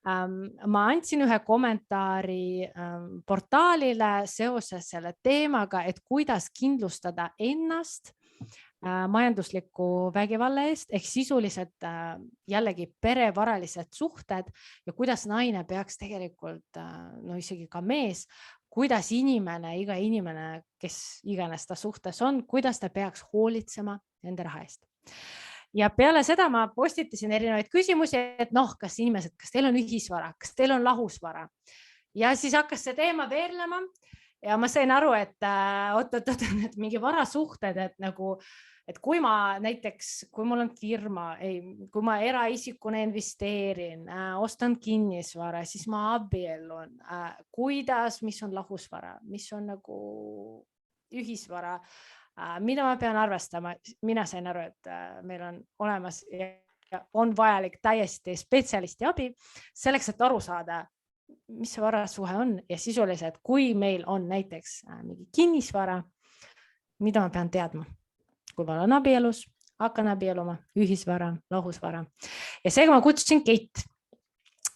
Ma andsin ühe kommentaari portaalile seoses selle teemaga, et kuidas kindlustada ennast majandusliku vägivalla eest ehk sisuliselt jällegi perevaralised suhted ja kuidas naine peaks tegelikult, no isegi ka mees, kuidas iga inimene, kes iganes ta suhtes on, kuidas ta peaks hoolitsema nende raha eest. Ja peale seda ma postitasin erinevaid küsimusi, et kas inimesed, kas teil on ühisvara, kas teil on lahusvara. Ja siis hakkas see teema veerlema ja ma sain aru, et mingi varasuhted, et kui ma näiteks, kui mul on firma, kui ma eraisikuna investeerin, ostan kinnisvara, siis ma abiellun, mis on lahusvara, mis on nagu ühisvara, mida ma pean arvestama. Mina sain aru, et meil on olemas ja on vajalik täiesti spetsialisti abi selleks, et aru saada, mis see varasuhe on ja sisuliselt, kui meil on näiteks mingi kinnisvara, mida ma pean teadma, kui ma olen abielus, hakkan abieluma, ühisvara, lahusvara. Ja seega ma kutsusin Keit.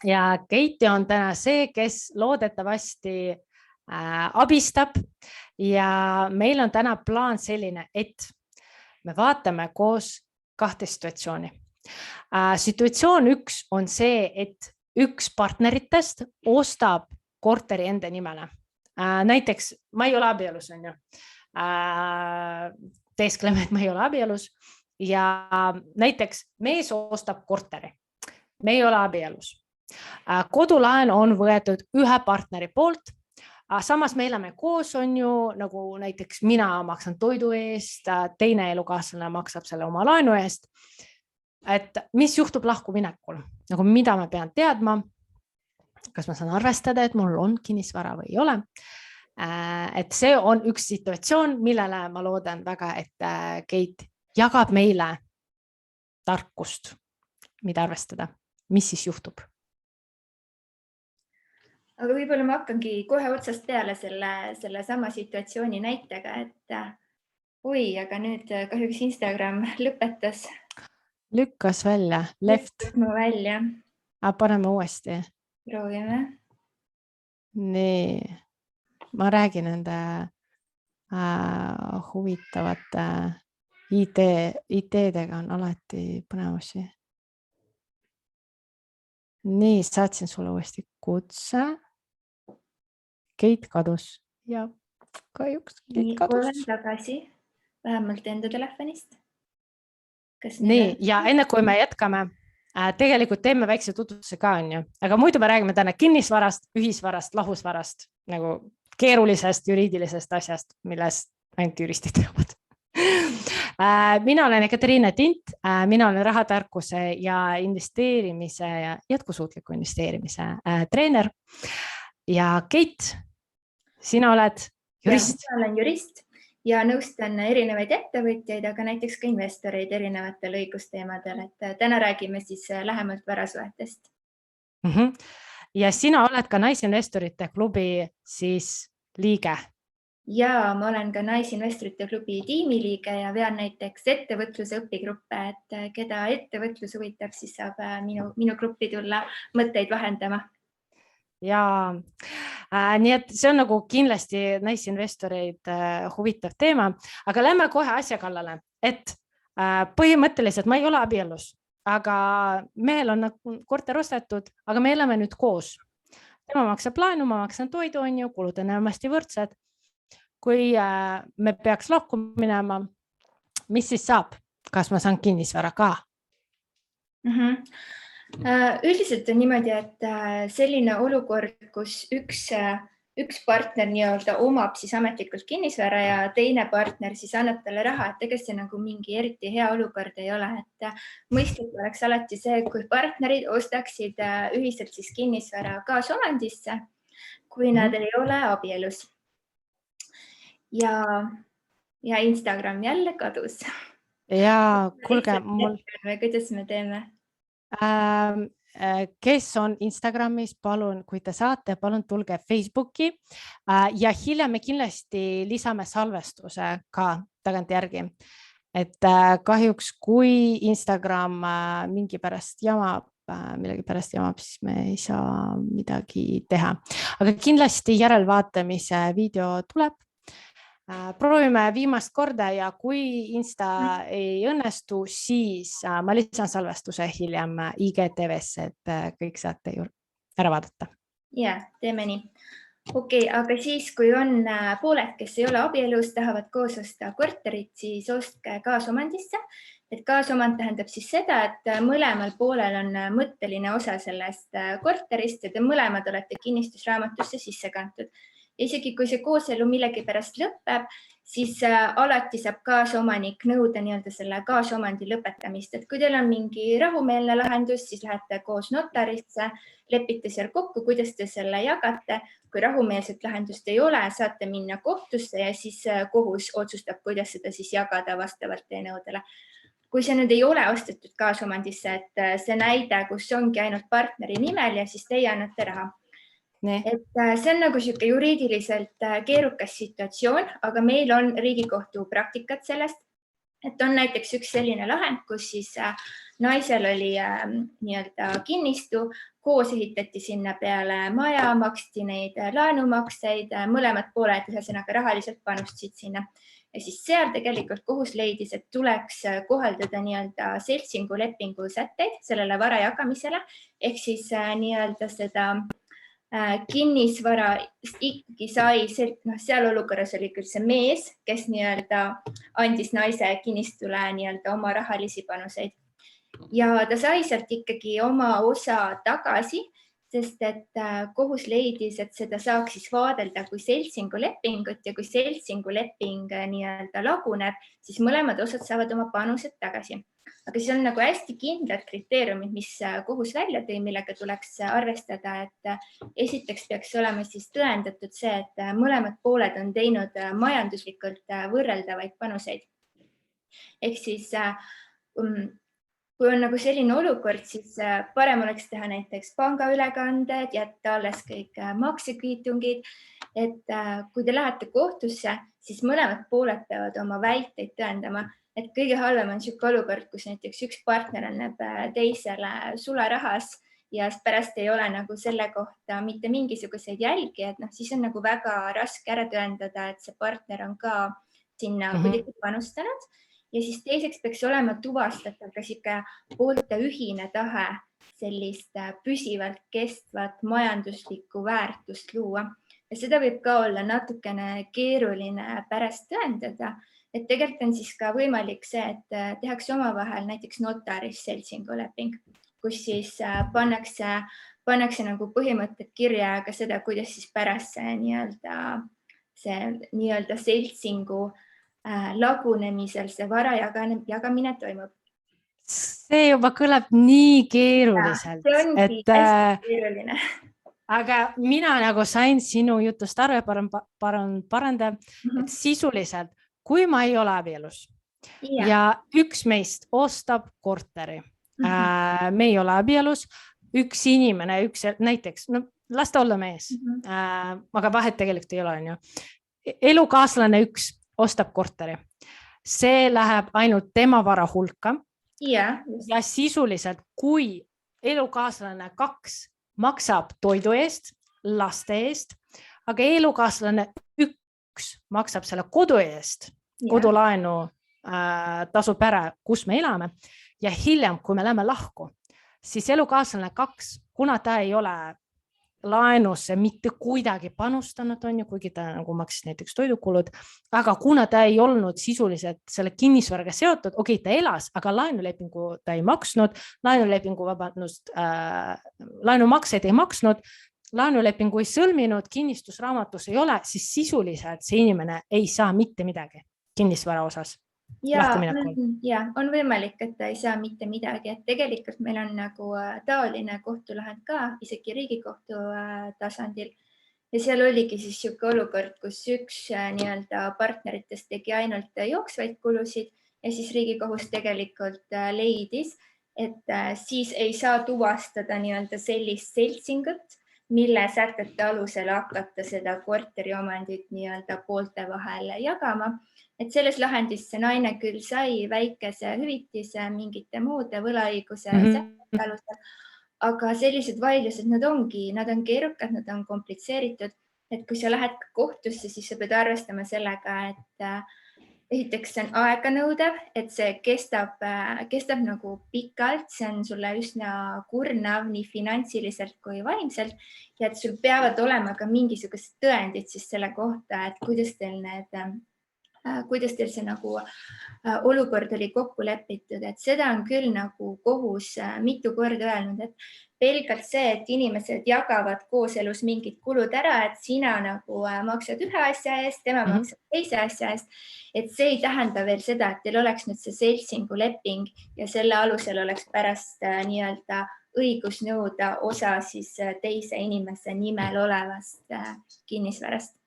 Ja Keiti on täna see, kes loodetavasti abistab ja meil on täna plaan selline, et me vaatame koos kahte situatsiooni. Situatsioon üks on see, et üks partneritest ostab korteri enda nimele. Näiteks ma ei ole abielus, on ju. Teeskleme, et ma ei ole abielus ja näiteks mees ostab korteri. Me ei ole abielus. Kodulaen on võetud ühe partneri poolt. Samas me elame koos, on ju, nagu näiteks mina maksan toidu eest, teine elukaaslane maksab selle oma laenu eest. Et mis juhtub lahkuminekul? Nagu mida ma pean teadma? Kas ma saan arvestada, et mul on kinnisvara või ei ole? Et see on üks situatsioon, millele ma loodan väga, et Keit jagab meile tarkust, mida arvestada. Mis siis juhtub? Aga võib-olla ma hakkangi kohe otsast peale selle sama situatsiooni näitega, et aga nüüd kahjuks Instagram lõpetas. Lükkas välja, left. Välja. Paneme uuesti. Proovime. Nii, ma räägin nende huvitavate ideedega on alati põnevusi. Nii, saatsin sulle uuesti kutse. Keit kadus ja kahjuks Keit kadus. Olen tagasi, vähemalt enda telefonist. Nii, ja enne kui me jätkame, tegelikult teeme väikse tutvustuse ka, on ju. Aga muidu me räägime täna kinnisvarast, ühisvarast, lahusvarast, nagu keerulisest juriidilisest asjast, millest ainult juristid teavad. Mina olen Ekaterina Tint, mina olen rahatarkuse ja investeerimise ja jätkusuutliku investeerimise treener. Ja Keit, sina oled jurist. Ja, olen jurist ja nõustan erinevaid ettevõtjaid, aga näiteks ka investoreid erinevatel õigusteemadel. Et täna räägime siis lähemalt varasuhetest. Ja sina oled ka Naisinvestorite klubi siis liige. Ja ma olen ka Naisinvestorite klubi tiimiliige ja vean näiteks ettevõtluse õpigruppe, et keda ettevõtlus huvitab, siis saab minu gruppi tulla mõtteid vahendama. Ja nii et see on nagu kindlasti naisinvestoreid huvitav teema, aga lähme kohe asja kallale, et põhimõtteliselt ma ei ole abielus, aga mehel on korter ostetud, aga me elame nüüd koos. Tema maksab laenu, ma maksan toidu, on ju, kulud on enamasti võrdsed. Kui me peaks lahku minema, mis siis saab? Kas ma saan kinnisvara ka? Üldiselt on niimoodi, et selline olukord, kus üks partner nii-öelda omab siis ametlikult kinnisvara ja teine partner siis annab talle raha, et ega see nagu mingi eriti hea olukord ei ole. Et mõistlik oleks alati see, kui partnerid ostaksid ühiselt siis kinnisvara kaasomandisse, kui nad ei ole abielus. Ja Instagram jälle kadus. Ja kuulge mul... Kuidas me teeme? Kes on Instagramis, palun, kui te saate, palun tulge Facebooki ja hiljem me kindlasti lisame salvestuse ka tagant järgi. Et kahjuks, kui Instagram mingi pärast jama millegi pärast jamab, siis me ei saa midagi teha. Aga kindlasti järelvaatamise video tuleb. Proovime viimast korda ja kui Insta ei õnnestu, siis ma lisan salvestuse hiljem IGTV-sse, et kõik saate ära vaadata. Ja, teeme nii. Okei, aga siis, kui on pooled, kes ei ole abielus, tahavad koos osta korterit, siis ostke kaasomandisse. Et kaasomand tähendab siis seda, et mõlemal poolel on mõtteline osa sellest korterist ja te mõlemad olete kinnistusraamatusse sisse kantud. Isegi kui see kooselu millegi pärast lõpeb, siis alati saab kaasomanik nõuda nii-öelda selle kaasomandi lõpetamist. Et kui teil on mingi rahumeelne lahendus, siis lähete koos notarisse, lepite seal kokku, kuidas te selle jagate. Kui rahumeelset lahendust ei ole, saate minna kohtusse ja siis kohus otsustab, kuidas seda siis jagada vastavalt teie nõudele. Kui see nüüd ei ole ostetud kaasomandisse, et see näide, kus ongi ainult partneri nimel ja siis teie annate raha. Et see on nagu sihuke juriidiliselt keerukas situatsioon, aga meil on Riigikohtu praktikat sellest, et on näiteks üks selline lahend, kus siis naisel oli nii-öelda kinnistu, koos ehitati sinna peale maja, maksti neid laenumakseid, mõlemad pooled ühesõnaga rahaliselt panustasid sinna. Ja siis seal tegelikult kohus leidis, et tuleks kohaldada nii-öelda seltsingu lepingu sätteid sellele vara jagamisele, ehk siis nii-öelda seda kinnisvara ikkagi sai, seal olukorras oli küll see mees, kes nii-öelda andis naise kinnistule nii-öelda oma rahalisi panuseid. Ja ta sai sealt ikkagi oma osa tagasi, sest et kohus leidis, et seda saaks siis vaadelda kui seltsingulepingut ja kui seltsinguleping nii-öelda laguneb, siis mõlemad osad saavad oma panused tagasi. Aga siis on nagu hästi kindlad kriteeriumid, mis kohus välja tõi, millega tuleks arvestada, et esiteks peaks olema siis tõendatud see, et mõlemad pooled on teinud majanduslikult võrreldavaid panuseid. Ehk siis kui on nagu selline olukord, siis parem oleks teha näiteks pangaülekanded, jätta alles kõik maksekviitungid, et kui te lähete kohtusse, siis mõlemad pooled peavad oma väiteid tõendama. Et kõige halvem on sihuke olukord, kus näiteks üks partner annab teisele sularahas ja pärast ei ole nagu selle kohta mitte mingisuguseid jälgi, et siis on nagu väga raske ära tõendada, et see partner on ka sinna kuidagi panustanud. Ja siis teiseks peaks olema tuvastatav ka sihuke poolte ühine tahe sellist püsivalt kestvat majanduslikku väärtust luua. Ja seda võib ka olla natukene keeruline pärast tõendada. Et tegelikult on siis ka võimalik see, et tehakse omavahel näiteks notaris seltsinguleping, kus siis pannakse nagu põhimõtted kirja ka seda, kuidas siis pärast see nii-öelda seltsingu lagunemisel see vara jagamine toimub. See juba kõlab nii keeruliselt. See ongi hästi keeruline. Aga mina nagu sain sinu jutust aru ja paranda, et sisuliselt kui ma ei ole abielus ja üks meist ostab korteri, me ei ole abielus, üks inimene, näiteks, las ta olla mees, aga vahet tegelikult ei ole, on ju. Elukaaslane üks ostab korteri, see läheb ainult tema vara hulka ja sisuliselt, kui elukaaslane 2 maksab toidu eest, laste eest, aga elukaaslane 1 maksab selle kodu eest, kodulaenu tasub ära, kus me elame ja hiljem, kui me läheme lahku, siis elukaaslane 2, kuna ta ei ole laenusse mitte kuidagi panustanud, on ju, kuigi ta nagu maksis näiteks toidukulud, aga kuna ta ei olnud sisuliselt selle kinnisvaraga seotud, ta elas, aga laenulepingu ta ei maksnud, laenumakseid ei maksnud, laenulepingu ei sõlminud, kinnistusraamatus ei ole, siis sisuliselt see inimene ei saa mitte midagi kinnisvara osas. Ja, on võimalik, et ta ei saa mitte midagi, et tegelikult meil on nagu taoline kohtulahend ka, isegi Riigikohtu tasandil. Ja seal oligi siis sihuke olukord, kus üks nii-öelda partneritest tegi ainult jooksvaid kulusid ja siis Riigikohus tegelikult leidis, et siis ei saa tuvastada nii-öelda sellist seltsingut, mille sätete alusel hakata seda korteriomandit nii-öelda poolte vahel jagama. Et selles lahendis see naine küll sai väikese hüvitise mingite muude võlaõiguse sätete alusel, aga sellised vaidlused, nad on keerukad, nad on komplitseeritud, et kui sa lähed kohtusse, siis sa pead arvestama sellega, et esiteks see on aeganõudev, et see kestab nagu pikalt, see on sulle üsna kurnav nii finantsiliselt kui vaimselt ja et sul peavad olema ka mingisugused tõendid siis selle kohta, et kuidas teil see nagu olukord oli kokku lepitud, et seda on küll nagu kohus mitu korda öelnud, et pelgalt see, et inimesed jagavad kooselus mingid kulud ära, et sina nagu maksad ühe asja eest, tema maksab teise asja eest, et see ei tähenda veel seda, et teil oleks nüüd see seltsingu leping ja selle alusel oleks pärast nii-öelda õigus nõuda osa siis teise inimese nimel olevast kinnisvarast.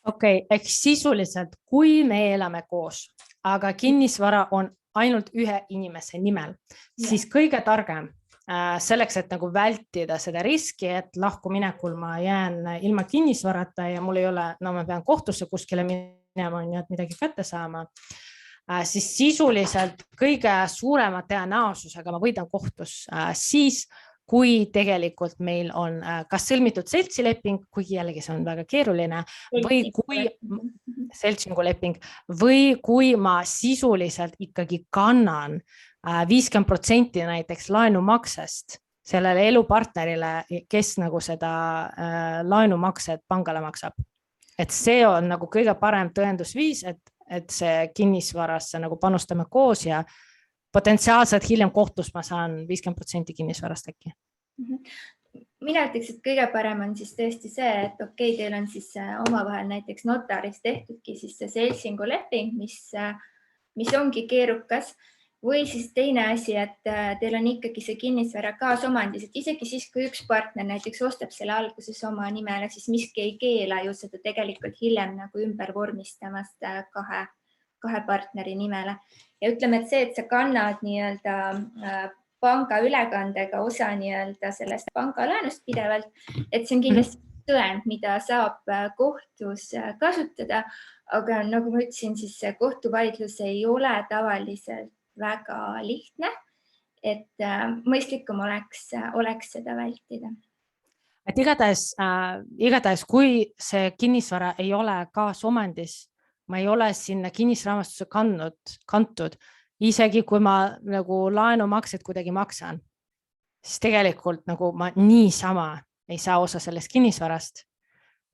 Okei, ehk sisuliselt, kui me elame koos, aga kinnisvara on ainult ühe inimese nimel, siis kõige targem selleks, et nagu vältida seda riski, et lahkuminekul ma jään ilma kinnisvarata ja mul ei ole, no ma pean kohtusse kuskile minema, et midagi kätte saama, siis sisuliselt kõige suurema tõenäosusega ma võidan kohtus siis, kui tegelikult meil on kas sõlmitud seltsileping, kuigi jällegi see on väga keeruline, või kui seltsinguleping, või kui ma sisuliselt ikkagi kannan 50% näiteks laenumaksest sellele elupartnerile, kes nagu seda laenumakset pangale maksab. Et see on nagu kõige parem tõendusviis, et see kinnisvarasse nagu panustame koos ja potentsiaalselt hiljem kohtus ma saan 50% kinnisvarast äkki. Mina ütleks, et kõige parem on siis tõesti see, et okei, teil on siis omavahel näiteks notaris tehtudki siis see seltsinguleping, mis ongi keerukas, või siis teine asi, et teil on ikkagi see kinnisvara kaasomandis, et isegi siis, kui üks partner näiteks ostab selle alguses oma nimele, siis miski ei keela ju seda tegelikult hiljem nagu ümber vormistamast kahe partneri nimele. Ja ütleme, et see, et sa kannad nii-öelda panga ülekandega osa nii-öelda sellest pangalaenust pidevalt, et see on kindlasti tõend, mida saab kohtus kasutada, aga nagu ma ütlesin, siis kohtuvaidlus ei ole tavaliselt väga lihtne, et mõistlikum oleks seda vältida. Et igatahes, kui see kinnisvara ei ole kaasomandis, ma ei ole sinna kinnisraamastusse kantud, isegi kui ma nagu laenumaksed kuidagi maksan, siis tegelikult nagu ma niisama ei saa osa sellest kinnisvarast.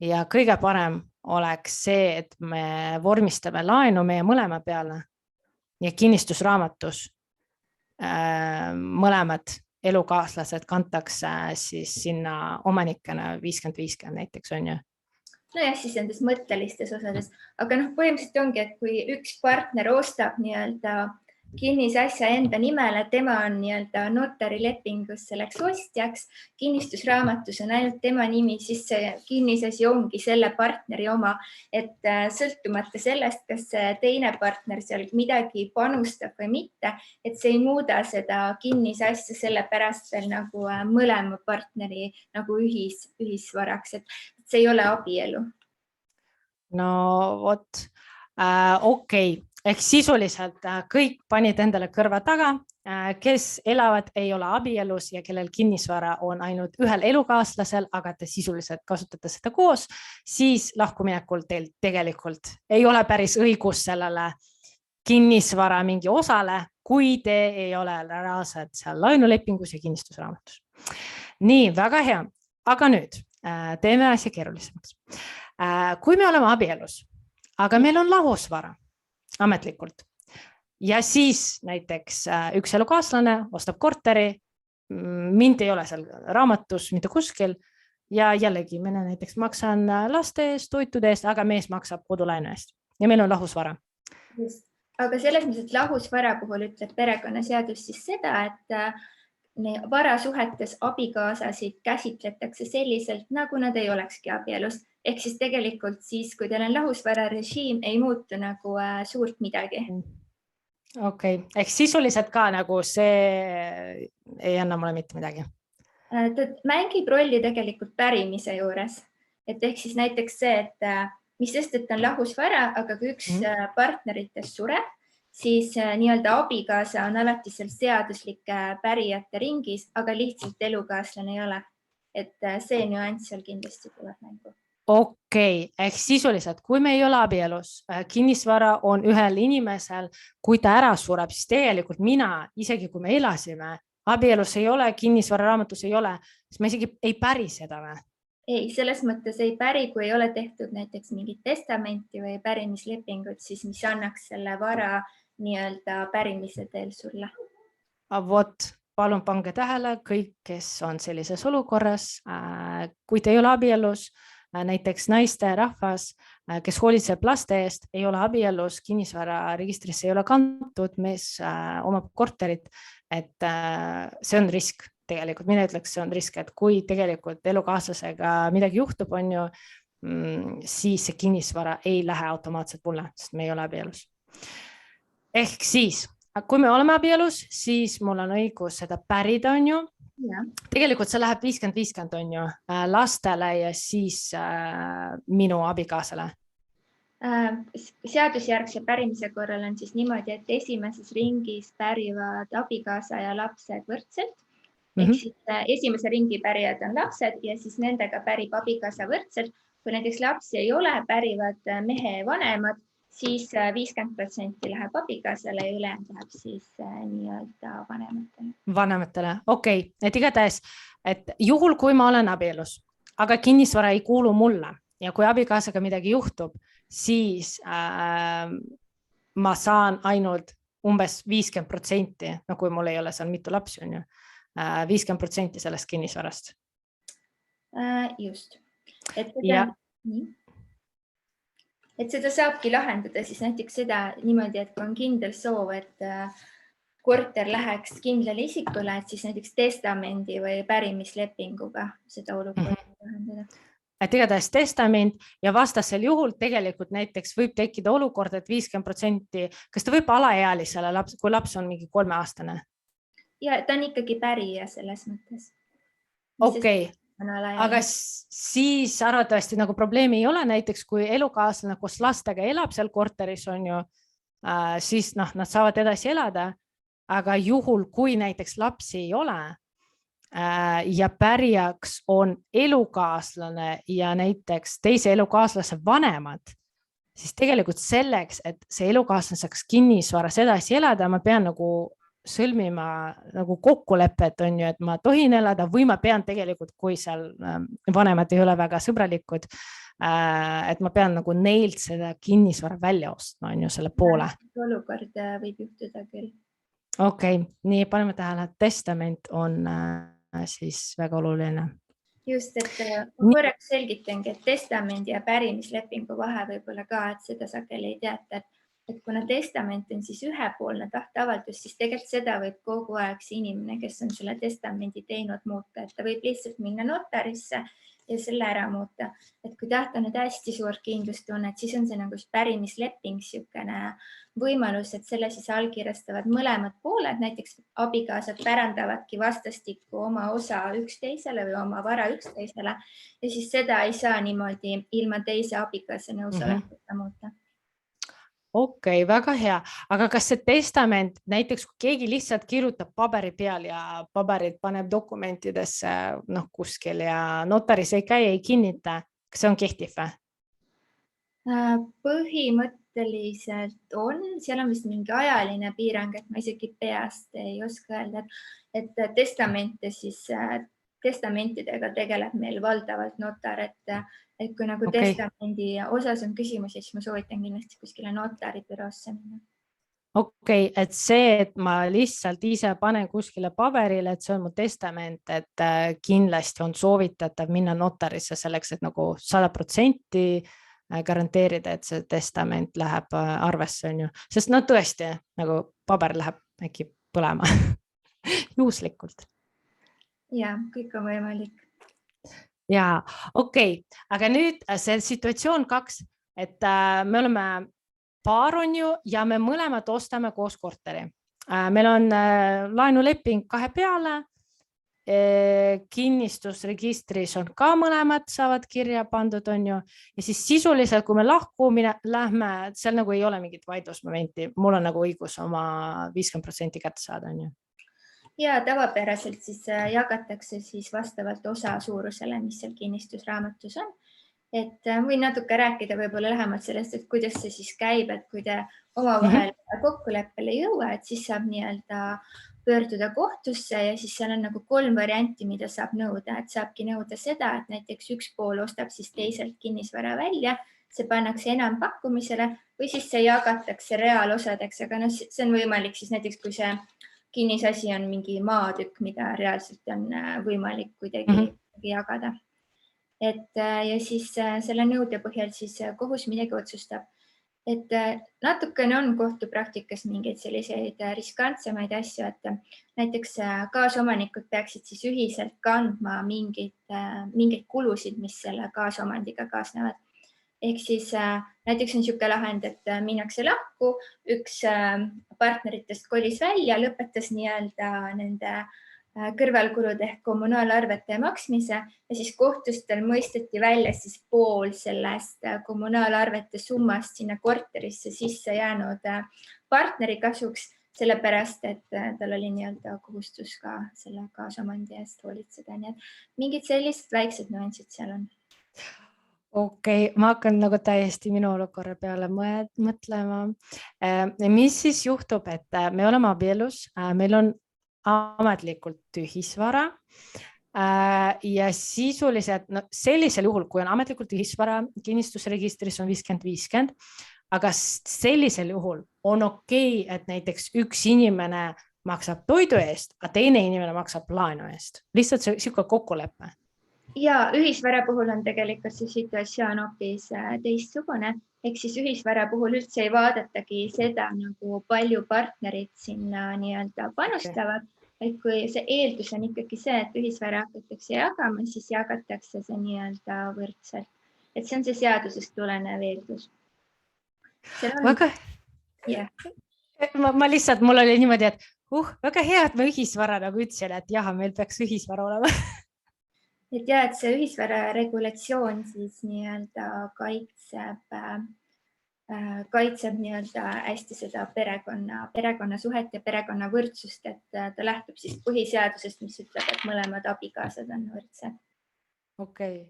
Ja kõige parem oleks see, et me vormistame laenu meie mõlema peale ja kinnistusraamatus mõlemad elukaaslased kantakse siis sinna omanikena 50-50 näiteks on ju. Nojah, siis nendes mõttelistes osades, aga põhimõtteliselt ongi, et kui üks partner ostab nii-öelda kinnisasja enda nimele, tema on nii-öelda notarilepingus selleks ostjaks, kinnistusraamatus on ainult tema nimi, siis see kinnisasi ongi selle partneri oma, et sõltumata sellest, kas teine partner seal midagi panustab või mitte, et see ei muuda seda kinnisasja sellepärast veel nagu mõlema partneri nagu ühisvaraks, et see ei ole abielu. No vot, okei. Ehk sisuliselt kõik panid endale kõrva taga, kes elavad, ei ole abielus ja kellel kinnisvara on ainult ühel elukaaslasel, aga te sisuliselt kasutate seda koos, siis lahkuminekul teil tegelikult ei ole päris õigus sellele kinnisvara mingi osale, kui te ei ole reaalselt seal laenulepingus ja kinnistusraamatus. Nii, väga hea. Aga nüüd teeme asja keerulisemaks. Kui me oleme abielus, aga meil on lahusvara, ametlikult. Ja siis näiteks üks elukaaslane ostab korteri, mind ei ole seal raamatus mitte kuskil ja jällegi mina näiteks maksan laste eest, toitude eest, aga mees maksab kodulaenu eest ja meil on lahusvara. Just. Aga selles mõttes, et lahusvara puhul ütleb perekonnaseadus siis seda, et varasuhetes abikaasasid käsitletakse selliselt, nagu nad ei olekski abielus. Ehk siis tegelikult siis, kui teil on lahusvara režiim, ei muutu nagu suurt midagi. Okei, ehk sisuliselt ka nagu see ei anna mulle mitte midagi. Ta mängib rolli tegelikult pärimise juures. Et ehk siis näiteks see, et mis sest, et on lahusvara, aga kui üks partneritest sureb, siis nii-öelda abikaasa on alati seal seaduslike pärijate ringis, aga lihtsalt elukaaslane ei ole. Et see nüanss seal kindlasti tuleb mängu. Okei, ehk sisuliselt, kui me ei ole abielus, kinnisvara on ühel inimesel, kui ta ära sureb, siis tegelikult mina, isegi kui me elasime, abielus ei ole, kinnisvara raamatus ei ole, siis ma isegi ei päri seda või? Ei, selles mõttes ei päri, kui ei ole tehtud näiteks mingit testamenti või pärimislepingut, siis mis annaks selle vara nii-öelda pärimise teel sulle. Vot, palun pange tähele kõik, kes on sellises olukorras, kui te ei ole abielus, näiteks naiste rahvas, kes hoolitseb laste eest, ei ole abielus, kinnisvara registrisse ei ole kantud, mees omab korterit, et see on risk tegelikult. Mina ütleks, see on risk, et kui tegelikult elukaaslasega midagi juhtub, on ju, siis see kinnisvara ei lähe automaatselt mulle, sest me ei ole abielus. Ehk siis, kui me oleme abielus, siis mul on õigus seda pärida, on ju. Ja. Tegelikult see läheb 50-50 on ju, lastele ja siis minu abikaasale. Seadusjärgse pärimise korral on siis niimoodi, et esimeses ringis pärivad abikaasa ja lapsed võrdselt. Ehk siis esimese ringi pärijad on lapsed ja siis nendega pärib abikaasa võrdselt. Kui näiteks lapsi ei ole, pärivad mehe vanemad, siis 50% läheb abikaasale ja ülejäänud läheb siis nii-öelda vanematele. Vanematele, okei. Et igatahes, et juhul kui ma olen abielus, aga kinnisvara ei kuulu mulle ja kui abikaasaga midagi juhtub, siis ma saan ainult umbes 50%, no kui mul ei ole seal mitu lapsi, on ju, 50% sellest kinnisvarast. Just. Et seda saabki lahendada siis näiteks seda niimoodi, et kui on kindel soov, et korter läheks kindlale isikule, et siis näiteks testamendi või pärimislepinguga seda olukorda lahendada. Et igatahes testament ja vastasel juhul tegelikult näiteks võib tekkida olukord, et 50%, kas ta võib alaealisele laps, kui laps on mingi 3-aastane? Ja ta on ikkagi pärija selles mõttes. Okei. Aga siis arvatavasti nagu probleemi ei ole, näiteks kui elukaaslane koos lastega elab seal korteris, on ju, siis nad saavad edasi elada, aga juhul, kui näiteks lapsi ei ole ja pärijaks on elukaaslane ja näiteks teise elukaaslase vanemad, siis tegelikult selleks, et see elukaaslane saaks kinnisvaras edasi elada, ma pean nagu sõlmima nagu kokkulepet, on ju, et ma tohin elada või ma pean tegelikult, kui seal vanemad ei ole väga sõbralikud, et ma pean nagu neilt seda kinnisvara välja ostma, on ju, selle poole. Olukord võib juhtuda küll. Okei, nii paneme tähele, et testament on siis väga oluline. Just, et korraks selgitangi, et testamendi ja pärimislepingu vahe võib-olla ka, et seda sageli ei teata, et kuna testament on siis ühepoolne tahteavaldus, siis tegelikult seda võib kogu aeg see inimene, kes on selle testamendi teinud, muuta, et ta võib lihtsalt minna notarisse ja selle ära muuta. Et kui tahta nüüd hästi suurt kindlustunnet, siis on see nagu pärimisleping, niisugune võimalus, et selle siis allkirjastavad mõlemad pooled, näiteks abikaasad pärandavadki vastastikku oma osa üksteisele või oma vara üksteisele ja siis seda ei saa niimoodi ilma teise abikaasa nõusolekuta muuta. Okei, väga hea. Aga kas see testament, näiteks kui keegi lihtsalt kirjutab paberi peal ja paberid paneb dokumentidesse kuskil ja notaris ei käi, ei kinnita, kas see on kehtiv või? Põhimõtteliselt on, seal on vist mingi ajaline piirang, et ma isegi peast ei oska öelda, et testamentidega tegeleb meil valdavalt notar, et kui nagu testamendi osas on küsimusi, siis ma soovitan kindlasti kuskile notari büroosse minna. Okei, et see, et ma lihtsalt ise panen kuskile paberile, et see on mu testament, et kindlasti on soovitatav minna notarisse selleks, et nagu 100% garanteerida, et see testament läheb arvesse, on ju. Sest tõesti, nagu paber läheb äkki põlema juhuslikult. Ja, kõik on võimalik. Ja, okei. Aga nüüd see situatsioon 2, et me oleme paar on ju ja me mõlemad ostame koos korteri. Meil on laenuleping 2 peale kinnistusregistris on ka mõlemad saavad kirja pandud, on ju, ja siis sisuliselt, kui me lahku lähme, seal nagu ei ole mingit vaidlusmomenti, mul on nagu õigus oma 50% kätte saada, on ju. Ja tavapäraselt siis jagatakse siis vastavalt osa suurusele, mis seal kinnistusraamatus on. Et võin natuke rääkida võib-olla lähemalt sellest, et kuidas see siis käib, et kui te omavahel kokkuleppele ei jõua, et siis saab nii-öelda pöörduda kohtusse ja siis seal on nagu 3 varianti, mida saab nõuda, et saabki nõuda seda, et näiteks üks pool ostab siis teiselt kinnisvara välja, see pannakse enampakkumisele või siis see jagatakse reaalosadeks, aga noh, see on võimalik siis näiteks, kui see kinnisasi on mingi maatükk, mida reaalselt on võimalik kuidagi jagada. Et ja siis selle nõude põhjal siis kohus midagi otsustab. Et natukene on kohtupraktikas mingeid selliseid riskantsemaid asju, et näiteks kaasomanikud peaksid siis ühiselt kandma mingeid kulusid, mis selle kaasomandiga kaasnevad. Ehk siis näiteks on niisugune lahend, et minnakse lahku, üks partneritest kolis välja, lõpetas nii-öelda nende kõrvalkulude ehk kommunaalarvete maksmise ja siis kohtustel mõisteti välja siis pool sellest kommunaalarvete summast sinna korterisse sisse jäänud partneri kasuks, sellepärast et tal oli nii-öelda kohustus ka selle kaasomandi eest hoolitseda. Nii et mingid sellised väiksed nüansid seal on. Okei, ma hakkan nagu täiesti minu olukorra peale mõtlema. Mis siis juhtub, et me oleme abielus, meil on ametlikult ühisvara ja sisuliselt sellisel juhul, kui on ametlikult ühisvara, kinnistusregistris on 50-50, aga sellisel juhul on okei, et näiteks üks inimene maksab toidu eest, aga teine inimene maksab laenu eest. Lihtsalt siuke kokkulepe. Ja ühisvara puhul on tegelikult see situatsioon hoopis teistsugune. Ehk siis ühisvara puhul üldse ei vaadatagi seda, nagu palju partnerid sinna nii-öelda panustavad. Et kui see eeldus on ikkagi see, et ühisvara hakatakse jagama, siis jagatakse see nii-öelda võrdselt. Et see on see seadusest tulenev eeldus. Väga... Ma lihtsalt, mul oli niimoodi, et väga hea, et ma ühisvara nagu ütlesin, et jah, meil peaks ühisvara olema. Et ja, et see ühisvara regulatsioon siis nii-öelda kaitseb nii-öelda hästi seda perekonnasuhet ja perekonna võrdsust, et ta lähtub siis põhiseadusest, mis ütleb, et mõlemad abikaasad on võrdsed. Okei,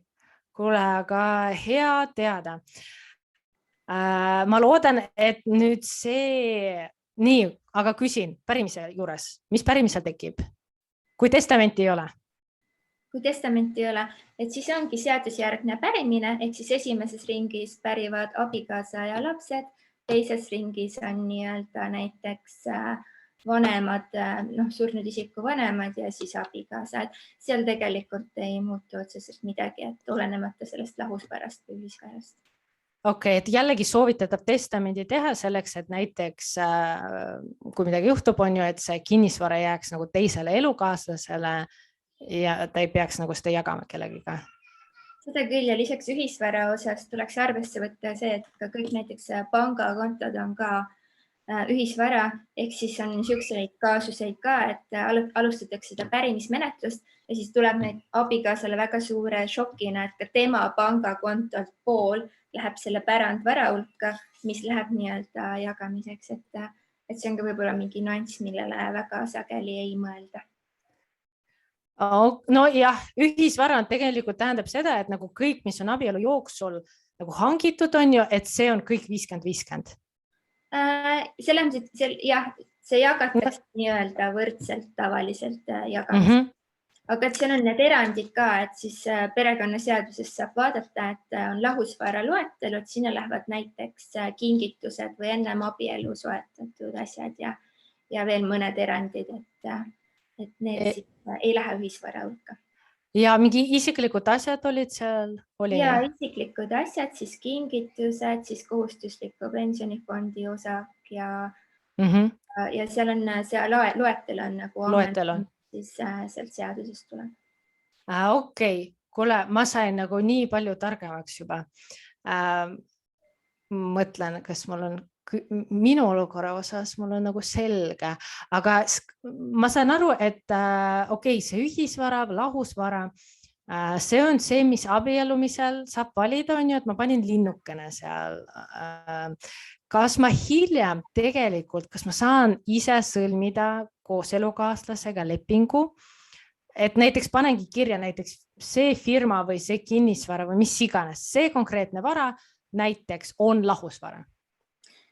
kuule, aga hea teada. Ma loodan, et nüüd nii, aga küsin pärimise juures, mis pärimisel tekib, kui testamenti ei ole? Kui testamenti ei ole, et siis ongi seadusjärgne pärimine, ehk siis esimeses ringis pärivad abikaasa ja lapsed, teises ringis on nii-öelda näiteks vanemad, surnud isiku vanemad ja siis abikaasa. Seal tegelikult ei muutu otseselt midagi, et olenemata sellest lahusvarast või ühisvarast. Okei, et jällegi soovitatab testamendi teha selleks, et näiteks kui midagi juhtub, on ju, et see kinnisvara jääks nagu teisele elukaaslasele ja ta ei peaks nagu seda jagama kellegiga. Seda küll ja lisaks ühisvara osas tuleks arvesse võtta see, et ka kõik näiteks pangakontod on ka ühisvara, ehk siis on niisuguseid kaasuseid ka, et alustatakse seda pärimismenetlust ja siis tuleb neid abikaasale väga suure šokina, et ka tema pangakontolt pool läheb selle pärandvara hulka, mis läheb nii-öelda jagamiseks, et see on ka võib-olla mingi nüanss, millele väga sageli ei mõelda. No jah, ühisvara tegelikult tähendab seda, et nagu kõik, mis on abielu jooksul nagu hangitud on ju, et see on kõik 50-50. Jah, see jagatakse nii-öelda võrdselt tavaliselt jagamist. Aga et seal on need erandid ka, et siis perekonnaseadusest saab vaadata, et on lahusvara loetelu, et sinna lähevad näiteks kingitused või ennem abielu soetatud asjad ja veel mõned erandid, et need siis ei lähe ühisvara hulka. Ja mingi isiklikud asjad olid seal? Ja isiklikud asjad, siis kingitused, siis kohustusliku pensionifondi osak ja seal on see loetel on nagu siis sealt seadusest tuleb. Okei, kuule, ma sain nagu nii palju targemaks juba. Mõtlen, kas mul on minu olukorra osas mul on nagu selge, aga ma saan aru, et okei, see ühisvara või lahusvara, see on see, mis abiellumisel saab valida, on ju, et ma panin linnukene seal. Kas ma hiljem tegelikult, kas ma saan ise sõlmida koos elukaaslasega lepingu, et näiteks panengi kirja näiteks see firma või see kinnisvara või mis iganes, see konkreetne vara näiteks on lahusvara?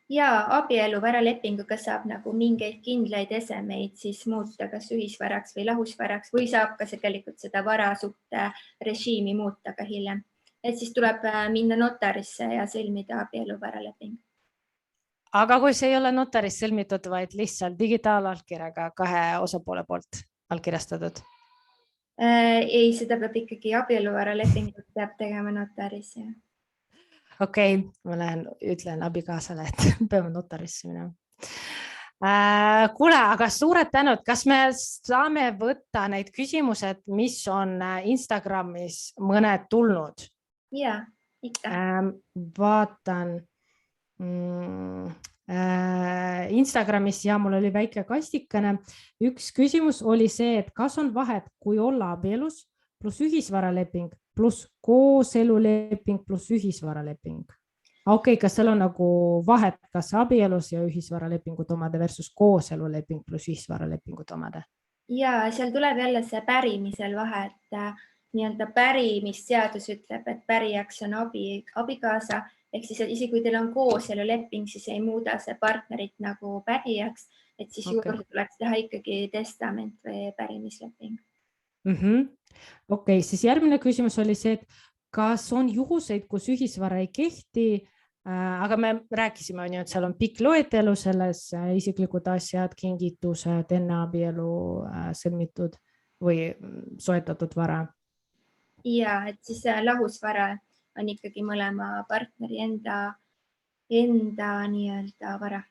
Ja abieluvaralepinguga saab nagu mingeid kindlaid esemeid siis muuta kas ühisvaraks või lahusvaraks või saab ka tegelikult seda varasuhte režiimi muuta ka hiljem. Et siis tuleb minna notarisse ja sõlmida abieluvaraleping. Aga kui see ei ole notaris sõlmitud, vaid lihtsalt digitaalallkirjaga 2 osapoole poolt allkirjastatud? Ei, seda peab ikkagi abieluvaralepingut peab tegema notaris. Okei, ma ütlen abikaasale, et peame notarisse minema. Kuule, aga suured tänud, kas me saame võtta neid küsimused, mis on Instagramis mõned tulnud? Ja, ikka. Vaatan Instagramis ja mul oli väike kastikene. Üks küsimus oli see, et kas on vahet, kui olla abielus pluss ühisvaraleping pluss kooseluleping pluss ühisvaraleping. Okei, kas seal on nagu vahet, kas abielus ja ühisvaralepingut omade versus kooseluleping pluss ühisvaralepingut omade? Ja seal tuleb jälle see pärimisel vahe, et nii-öelda pärimisseadus ütleb, et pärijaks on abikaasa, ehk siis isegi kui teil on kooseluleping, siis ei muuda see partnerit nagu pärijaks, et siis juurde tuleks teha ikkagi testament või pärimisleping. Okei, siis järgmine küsimus oli see, et kas on juhuseid, kus ühisvara ei kehti, aga me rääkisime, et seal on pikk loetelu selles isiklikud asjad, kingitused, enne abielu sõlmitud või soetatud vara. Ja, et siis lahusvara on ikkagi mõlema partneri enda nii-öelda vara.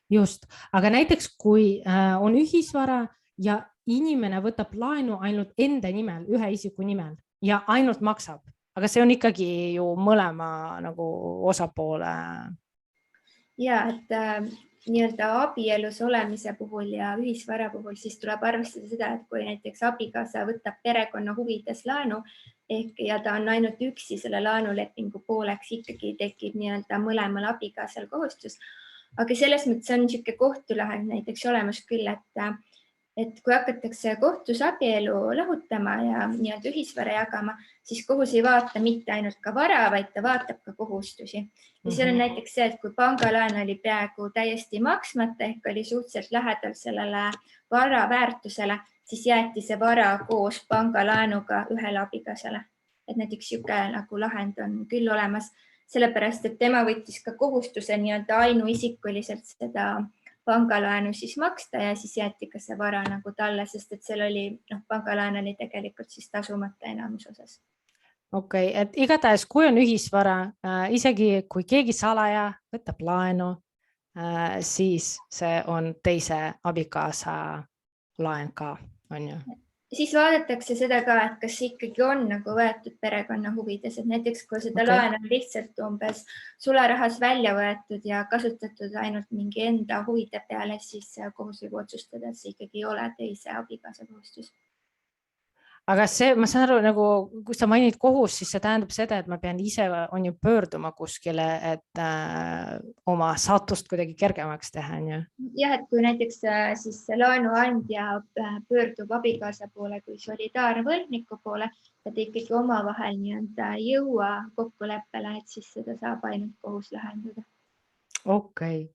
Just, aga näiteks kui on ühisvara ja inimene võtab laenu ainult enda nimel, ühe isiku nimel ja ainult maksab, aga see on ikkagi ju mõlema nagu osapoole. Ja, et nii-öelda abielus olemise puhul ja ühisvara puhul siis tuleb arvestada seda, et kui näiteks abikaasa võtab perekonna huvides laenu ja ta on ainult üksi selle laenulepingu pooleks, ikkagi tekib nii-öelda mõlemal abikaasal kohustus. Aga selles mõttes on niisugune kohtulahend näiteks olemas küll, et kui hakatakse kohtus abielu lahutama ja nii-öelda ühisvara jagama, siis kohus ei vaata mitte ainult ka vara, vaid ta vaatab ka kohustusi. Ja seal on näiteks see, et kui pangalaen oli peaaegu täiesti maksmata ehk oli suhteliselt lähedal sellele vara väärtusele, siis jäeti see vara koos pangalaenuga ühele abikaasale. Et näiteks niisugune nagu lahend on küll olemas, sellepärast et tema võttis ka kohustuse nii-öelda ainuisikuliselt seda pangalaenu siis maksta ja siis jäeti ka see vara nagu talle, sest et seal oli, pangalaen oli tegelikult siis tasumata enamus osas. Okei, et igatahes kui on ühisvara, isegi kui keegi salaja võtab laenu, siis see on teise abikaasa laen ka, on ju? Siis vaadatakse seda ka, et kas ikkagi on nagu võetud perekonna huvides, et näiteks kui seda laen on lihtsalt umbes sularahas välja võetud ja kasutatud ainult mingi enda huvide peale, siis kohus võib otsustada, et see ikkagi ei ole teise abikaasa kohustus. Aga see, ma saan aru, nagu, kui sa mainid kohus, siis see tähendab seda, et ma pean ise on ju pöörduma kuskile, et oma saatust kuidagi kergemaks teha, on ju? Jah, et kui näiteks siis laenuandja pöördub abikaasa poole kui solidaarvõlgniku poole, et ikkagi omavahel nii-öelda jõua kokkuleppele, et siis seda saab ainult kohus lahendada. Okei.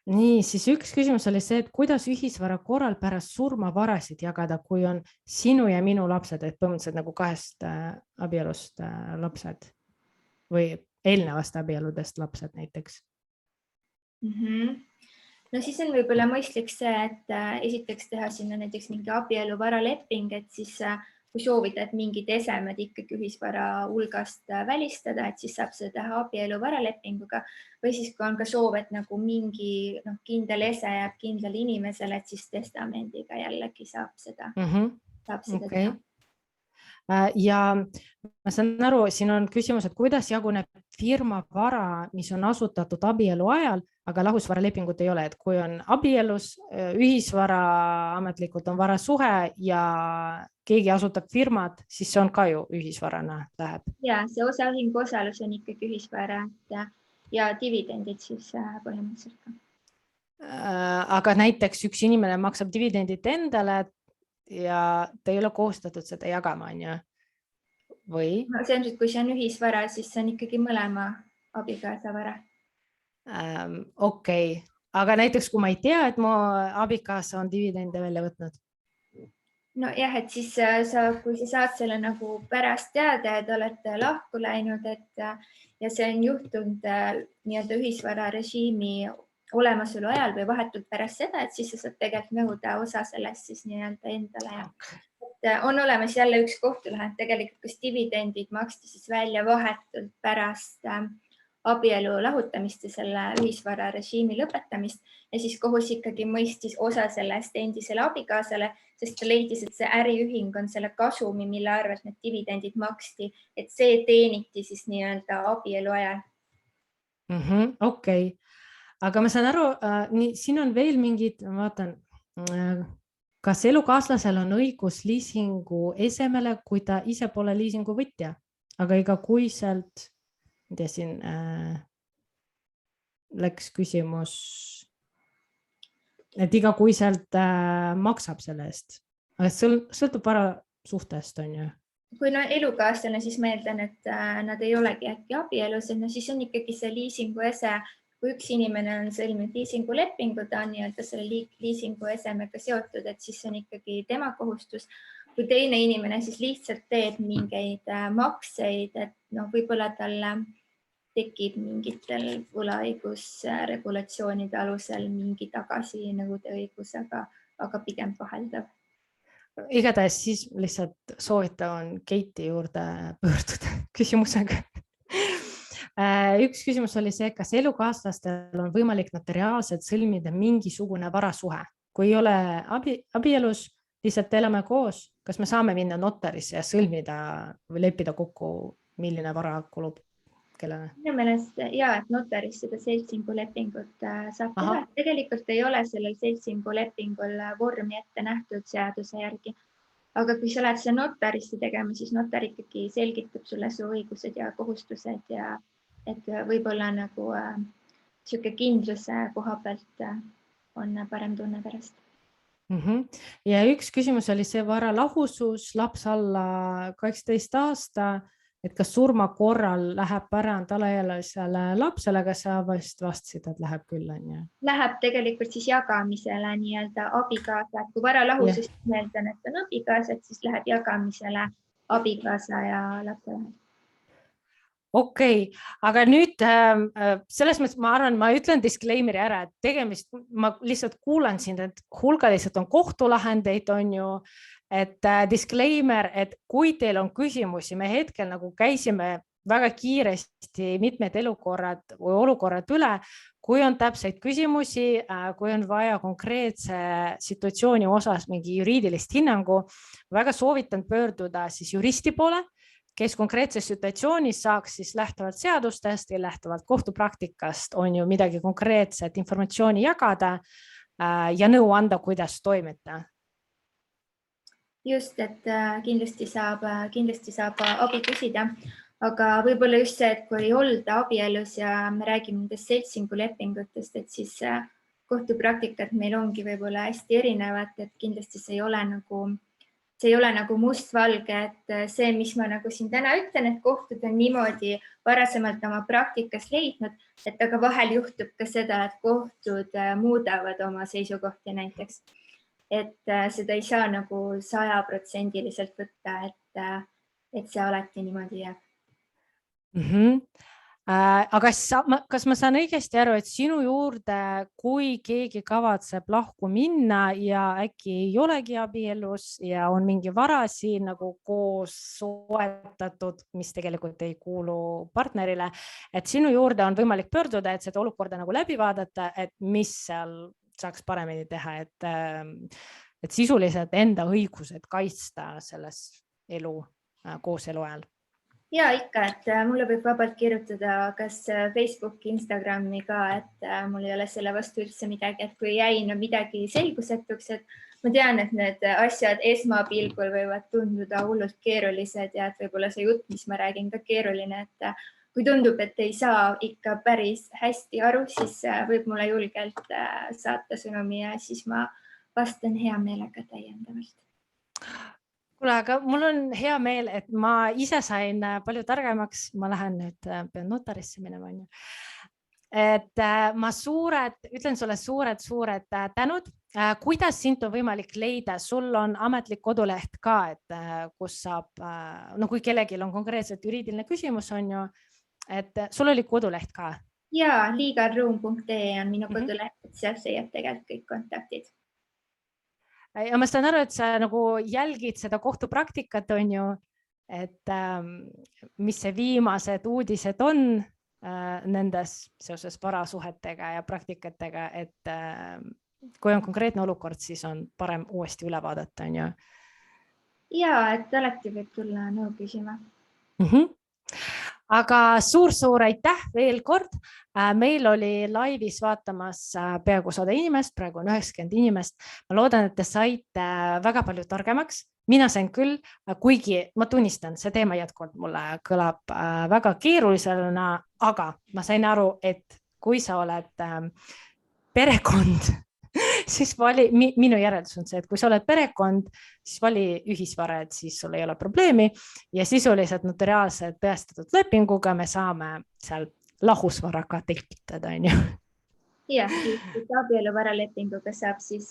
Nii, siis üks küsimus oli see, et kuidas ühisvara korral pärast surma varasid jagada, kui on sinu ja minu lapsed, et põhimõtteliselt nagu 2 abielust lapsed või eelnevast abieludest lapsed näiteks? No siis on võib-olla mõistlik see, et esiteks teha sinna näiteks mingi abieluvaraleping, et siis kui soovida, et mingid esemed ikkagi ühisvara hulgast välistada, et siis saab seda teha abieluvaralepinguga või siis kui on ka soov, et nagu mingi kindel ese jääb kindlale inimesele, et siis testamendiga jällegi saab seda teha. Ja ma saan aru, siin on küsimus, et kuidas jaguneb firma vara, mis on asutatud abielu ajal, aga lahusvaralepingut ei ole, et kui on abielus, ühisvara ametlikult on varasuhe ja keegi asutab firmad, siis see on ka ju ühisvarana läheb. Ja see osaühingu osalus on ikkagi ühisvara ja dividendid siis põhimõtteliselt ka. Aga näiteks üks inimene maksab dividendid endale ja ta ei ole kohustatud seda jagama, on ju? Või? See on, kui see on ühisvara, siis see on ikkagi mõlema abikaasa vara. Okei. Aga näiteks kui ma ei tea, et mu abikaasa on dividende välja võtnud? No jah, et siis kui sa saad selle nagu pärast teada, et olete lahku läinud, ja see on juhtunud nii-öelda ühisvara režiimi olemasolu ajal või vahetult pärast seda, et siis sa saad tegelikult nõuda osa sellest siis nii-öelda endale. On olemas jälle üks kohtulahend tegelikult, kus dividendid maksti siis välja vahetult pärast abielu lahutamist ja selle ühisvara režiimi lõpetamist ja siis kohus ikkagi mõistis osa sellest endisele abikaasale, sest ta leidis, et see äriühing on selle kasumi, mille arvelt need dividendid maksti, et see teeniti siis nii-öelda abielu ajal. Okei. Aga ma saan aru, siin on veel mingid, ma vaatan, kas elukaaslasel on õigus liisingu esemele, kui ta ise pole liisingu võtja, aga igakuiselt, mida siin läks küsimus, et igakuiselt maksab selle eest, aga sõltub vara suhtest, on ju? Kui no elukaaslane, siis meeldan, et nad ei olegi äkki abielus, no siis on ikkagi see liisingu ese, kui üks inimene on sõlminud liisingulepingu, ta on nii-öelda selle liisingu esemega seotud, et siis on ikkagi tema kohustus. Kui teine inimene siis lihtsalt teeb mingeid makseid, et võib-olla talle tekib mingitel võlaõigusregulatsioonide alusel mingi tagasinõude õigus, aga pigem vaheldav. Igatahes siis lihtsalt soovitan Keiti juurde pöörduda küsimusega. Üks küsimus oli see, kas elukaaslastel on võimalik notariaalselt sõlmida mingisugune varasuhe. Kui ei ole abielus, lihtsalt elame koos, kas me saame minna notarisse ja sõlmida või leppida kokku, milline vara kulub kellele? Minu meelest et notaris seda seltsingulepingut saab teha. Tegelikult ei ole sellel seltsingulepingul vormi ette nähtud seaduse järgi. Aga kui sa lähed seda notarisse tegema, siis notar ikkagi selgitab sulle su õigused ja kohustused ja et võib-olla nagu sihuke kindluse koha pealt on parem tunne pärast. Ja üks küsimus oli see vara lahusus, laps alla 18 aasta, et kas surma korral läheb pärand alaealisele lapsele, kas sa vastasid, et läheb küll, on ju? Läheb tegelikult siis jagamisele nii-öelda abikaasa, et kui vara lahusus meeldan, et on abikaasa, siis läheb jagamisele abikaasa ja lapse vahel. Okei, aga nüüd selles mõttes ma arvan, ma ütlen disclaimeri ära, et tegemist, ma lihtsalt kuulan siin, et hulgaliselt on kohtulahendeid, on ju, et disclaimer, et kui teil on küsimusi, me hetkel nagu käisime väga kiiresti mitmed elukorrad või olukorrad üle, kui on täpseid küsimusi, kui on vaja konkreetse situatsiooni osas mingi juriidilist hinnangu, väga soovitan pöörduda siis juristi poole, kes konkreetses situatsioonis saaks siis lähtuvalt seadustest ja lähtuvalt kohtupraktikast on ju midagi konkreetset informatsiooni jagada ja nõu anda, kuidas toimida. Just, et kindlasti saab abi küsida, aga võib-olla just see, et kui ei olda abielus ja me räägime nendest seltsingulepingutest, et siis kohtupraktikat meil ongi võib-olla hästi erinevat, et kindlasti see ei ole nagu mustvalge, et see, mis ma nagu siin täna ütlen, et kohtud on niimoodi varasemalt oma praktikas leidnud, et aga vahel juhtub ka seda, et kohtud muudavad oma seisukohti näiteks. Et seda ei saa nagu 100% võtta, et see alati niimoodi jääb. Aga kas ma saan õigesti aru, et sinu juurde, kui keegi kavatseb lahku minna ja äkki ei olegi abielus ja on mingi vara siin nagu koos soetatud, mis tegelikult ei kuulu partnerile, et sinu juurde on võimalik pöörduda, et seda olukorda nagu läbi vaadata, et mis seal saaks paremini teha, et sisuliselt enda õigused kaitsta selles elu kooselu ajal? Ja ikka, et mulle võib vabalt kirjutada kas Facebooki, Instagrami ka, et mul ei ole selle vastu üldse midagi, et kui jäi midagi selgusetuks, et ma tean, et need asjad esmapilgul võivad tunduda hullult keerulised ja et võib-olla see jutt, mis ma räägin, ka keeruline, et kui tundub, et ei saa ikka päris hästi aru, siis võib mulle julgelt saata sõnumi ja siis ma vastan hea meelega täiendavalt. Kuule, aga mul on hea meel, et ma ise sain palju targemaks. Ma lähen nüüd, pean notarisse minema. Et ma ütlen sulle suured tänud. Kuidas sind on võimalik leida? Sul on ametlik koduleht ka, et kus saab, no kui kellelgi on konkreetselt juriidiline küsimus, on ju, et sul oli koduleht ka? Ja, legalroom.ee on minu koduleht, et seal leiab tegelikult kõik kontaktid. Ja ma saan aru, et sa nagu jälgid seda kohtupraktikat, on ju, et mis see viimased uudised on nendes seoses varasuhetega ja praktikatega, et kui on konkreetne olukord, siis on parem uuesti üle vaadata, on ju? Ja, et alati võib tulla nõu küsima. Aga suur aitäh veel kord. Meil oli laivis vaatamas peaaegu 100 inimest, praegu on 90 inimest. Ma loodan, et te saite väga palju targemaks. Mina sain küll, kuigi ma tunnistan, see teema jätkuvalt mulle kõlab väga keerulisena, aga ma sain aru, et kui sa oled perekond, siis minu järeldus on see, et kui sa oled perekond, siis vali ühisvara, et siis sul ei ole probleemi ja sisuliselt notariaalselt tõestatud lepinguga me saame seal lahusvaraga tekitada, on ju? Jah, abieluvaraleppinguga saab siis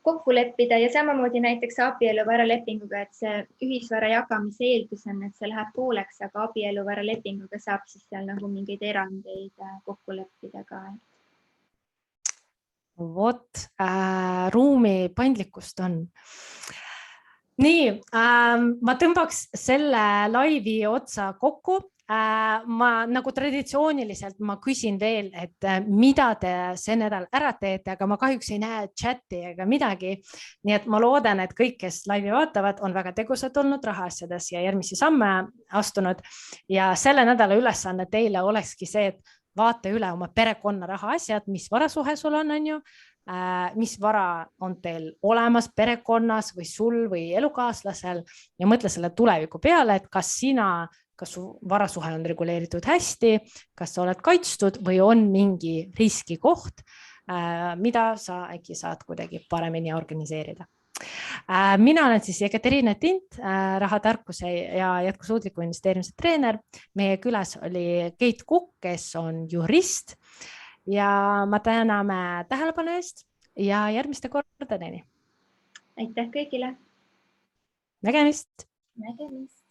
kokku leppida ja samamoodi näiteks abieluvaraleppinguga, et see ühisvara jagamise eeldus on, et see läheb pooleks, aga abieluvaraleppinguga saab siis seal nagu mingeid erandeid kokku leppida ka. Vot, ruumi paindlikkust on. Nii, ma tõmbaks selle laivi otsa kokku. Ma nagu traditsiooniliselt ma küsin veel, et mida te see nädal ära teete, aga ma kahjuks ei näe chati ega midagi. Nii et ma loodan, et kõik, kes laivi vaatavad, on väga tegusad olnud rahaasjades ja järgmisi samme astunud. Ja selle nädala ülesanne teile olekski see, et vaata üle oma perekonna rahaasjad, mis varasuhe sul on ju, mis vara on teil olemas perekonnas või sul või elukaaslasel ja mõtle selle tuleviku peale, et kas su varasuhe on reguleeritud hästi, kas sa oled kaitstud või on mingi riskikoht, mida sa äkki saad kuidagi paremini organiseerida. Mina olen siis Ekaterina Tint, rahatarkuse ja jätkusuutliku investeerimise treener. Meie külas oli Keit Kukk, kes on jurist ja ma täname tähelepanu eest ja järgmiste kordadeni. Aitäh kõigile. Nägemist. Nägemist.